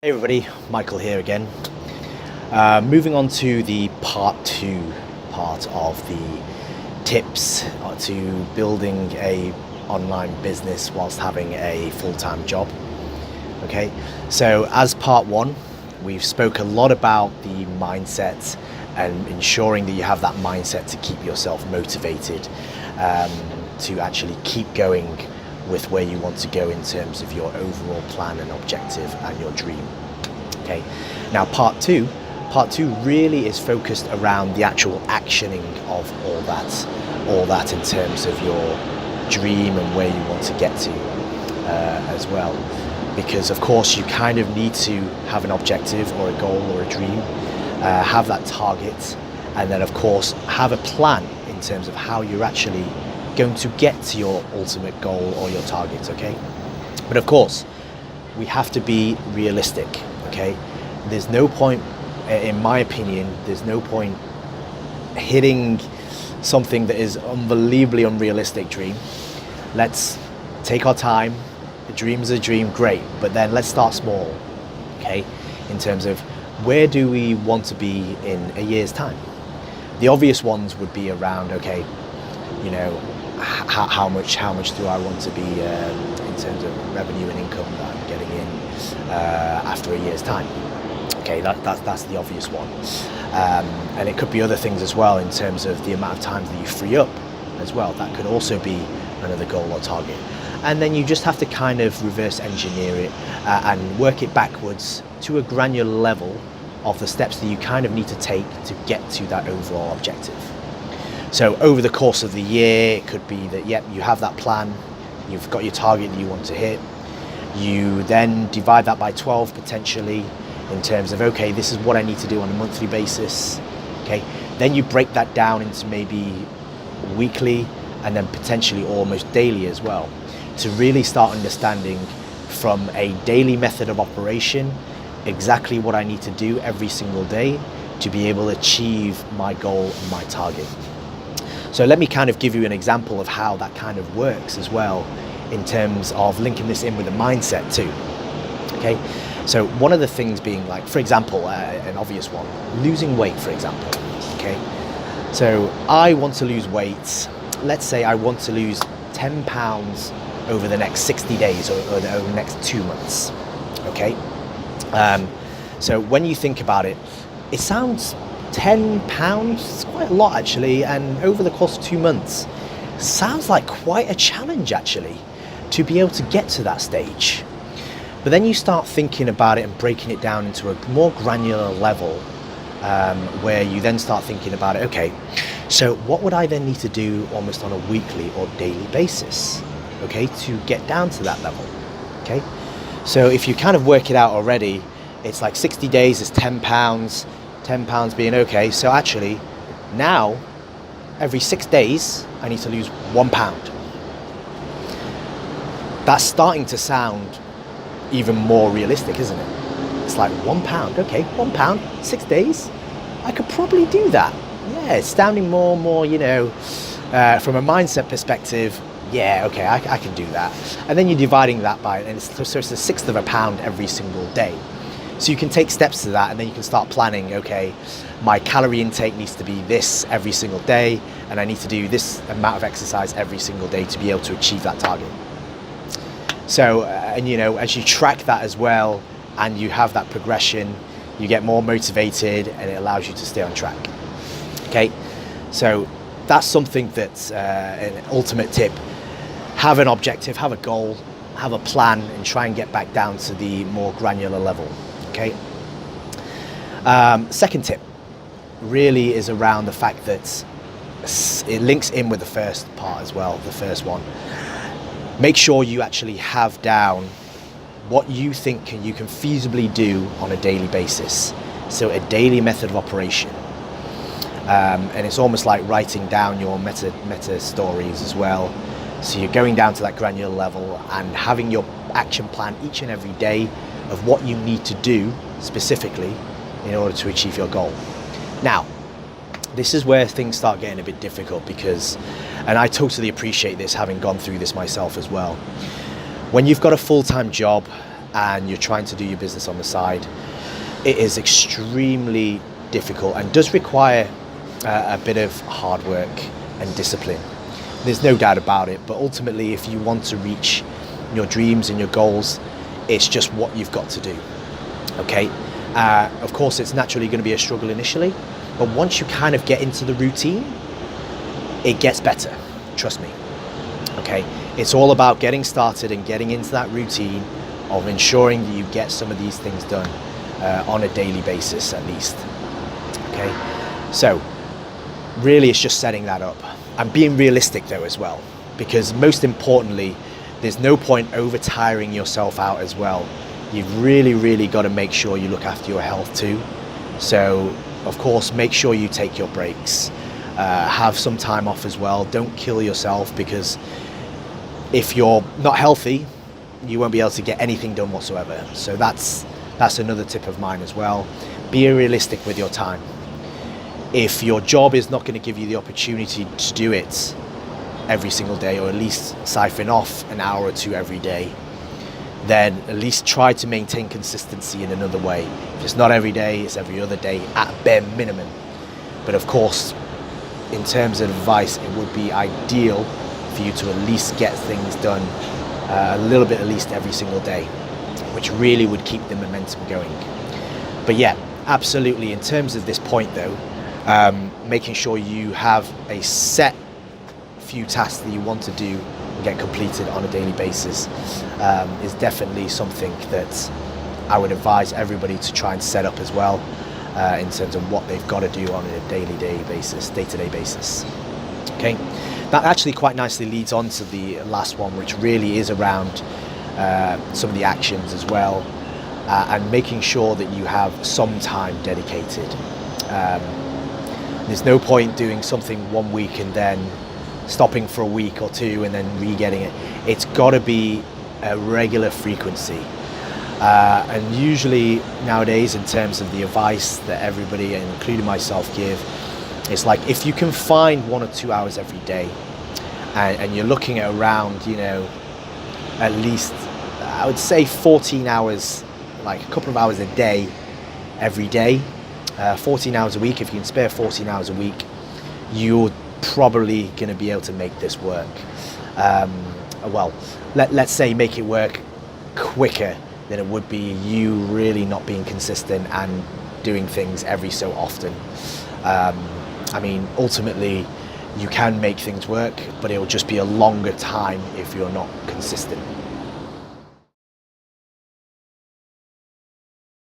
Hey everybody, Michael here again. Moving on to the part of the tips to building a online business whilst having a full-time job. Okay, so as part one, we've spoke a lot about the mindset and ensuring that you have that mindset to keep yourself motivated, to actually keep going with where you want to go in terms of your overall plan and objective and your dream. Okay, now part two really is focused around the actual actioning of all that in terms of your dream and where you want to get to as well, because of course you kind of need to have an objective or a goal or a dream, have that target, and then of course have a plan in terms of how you're actually going to get to your ultimate goal or your target. Okay, but of course we have to be realistic. Okay, there's no point, in my opinion, there's no point hitting something that is unbelievably unrealistic dream. Let's take our time. A dream is a dream, great, but then let's start small. Okay, in terms of where do we want to be in a year's time? The obvious ones would be around, okay, you know, how much do I want to be in terms of revenue and income that I'm getting in after a year's time? Okay, that's the obvious one, and it could be other things as well in terms of the amount of time that you free up as well. That could also be another goal or target, and then you just have to kind of reverse engineer it and work it backwards to a granular level of the steps that you kind of need to take to get to that overall objective. So over the course of the year, it could be that, yep, you have that plan, you've got your target that you want to hit. You then divide that by 12 potentially in terms of, okay, this is what I need to do on a monthly basis. Okay, then you break that down into maybe weekly and then potentially almost daily as well, to really start understanding from a daily method of operation exactly what I need to do every single day to be able to achieve my goal and my target. So let me kind of give you an example of how that kind of works as well in terms of linking this in with the mindset too. Okay, so one of the things being, like, for example, an obvious one, losing weight, for example. Okay, so I want to lose weight. Let's say I want to lose 10 pounds over the next 60 days or over the next 2 months. Okay, so when you think about it, it sounds 10 pounds, it's quite a lot actually, and over the course of 2 months, sounds like quite a challenge actually to be able to get to that stage. But then you start thinking about it and breaking it down into a more granular level, where you then start thinking about it, okay, so what would I then need to do almost on a weekly or daily basis, okay, to get down to that level. Okay, so if you kind of work it out already, it's like 60 days is 10 pounds, 10 pounds being, okay, so actually now every 6 days I need to lose 1 pound. That's starting to sound even more realistic, isn't it? It's like 1 pound, okay, 1 pound, 6 days, I could probably do that. Yeah, it's sounding more and more, you know, from a mindset perspective, yeah, okay, I can do that. And then you're dividing that by, and so it's a sixth of a pound every single day. So you can take steps to that, and then you can start planning, okay, my calorie intake needs to be this every single day, and I need to do this amount of exercise every single day to be able to achieve that target. So, and you know, as you track that as well, and you have that progression, you get more motivated, and it allows you to stay on track. Okay, so that's something that's an ultimate tip. Have an objective, have a goal, have a plan, and try and get back down to the more granular level. Okay. Second tip really is around the fact that it links in with the first part as well, the first one. Make sure you actually have down what you think you can feasibly do on a daily basis. So a daily method of operation. And it's almost like writing down your meta stories as well. So you're going down to that granular level and having your action plan each and every day of what you need to do specifically in order to achieve your goal. Now, this is where things start getting a bit difficult because, and I totally appreciate this having gone through this myself as well. When you've got a full-time job and you're trying to do your business on the side, it is extremely difficult and does require a bit of hard work and discipline. There's no doubt about it, but ultimately if you want to reach your dreams and your goals, it's just what you've got to do. Okay, of course it's naturally going to be a struggle initially, but once you kind of get into the routine, it gets better, trust me. Okay, it's all about getting started and getting into that routine of ensuring that you get some of these things done on a daily basis at least. Okay, so really it's just setting that up and being realistic though as well, because most importantly, there's no point over tiring yourself out as well. You've really got to make sure you look after your health too. So of course, make sure you take your breaks, have some time off as well. Don't kill yourself, because if you're not healthy, you won't be able to get anything done whatsoever. So that's another tip of mine as well. Be realistic with your time. If your job is not going to give you the opportunity to do it every single day, or at least siphon off an hour or two every day, then at least try to maintain consistency in another way. If it's not every day, it's every other day at bare minimum. But of course, in terms of advice, it would be ideal for you to at least get things done a little bit at least every single day, which really would keep the momentum going. But yeah, absolutely, in terms of this point though, making sure you have a set few tasks that you want to do and get completed on a daily basis is definitely something that I would advise everybody to try and set up as well, in terms of what they've got to do on a day-to-day basis. Okay, that actually quite nicely leads on to the last one, which really is around some of the actions as well, and making sure that you have some time dedicated. There's no point doing something 1 week and then stopping for a week or two and then re-getting it. It's got to be a regular frequency. And usually nowadays, in terms of the advice that everybody, including myself, give, it's like if you can find 1 or 2 hours every day, and you're looking at around, at least, I would say 14 hours, like a couple of hours a day, every day, 14 hours a week. If you can spare 14 hours a week, you're probably going to be able to make this work. Well, let's say make it work quicker than it would be you really not being consistent and doing things every so often. I mean, ultimately, you can make things work, but it'll just be a longer time if you're not consistent.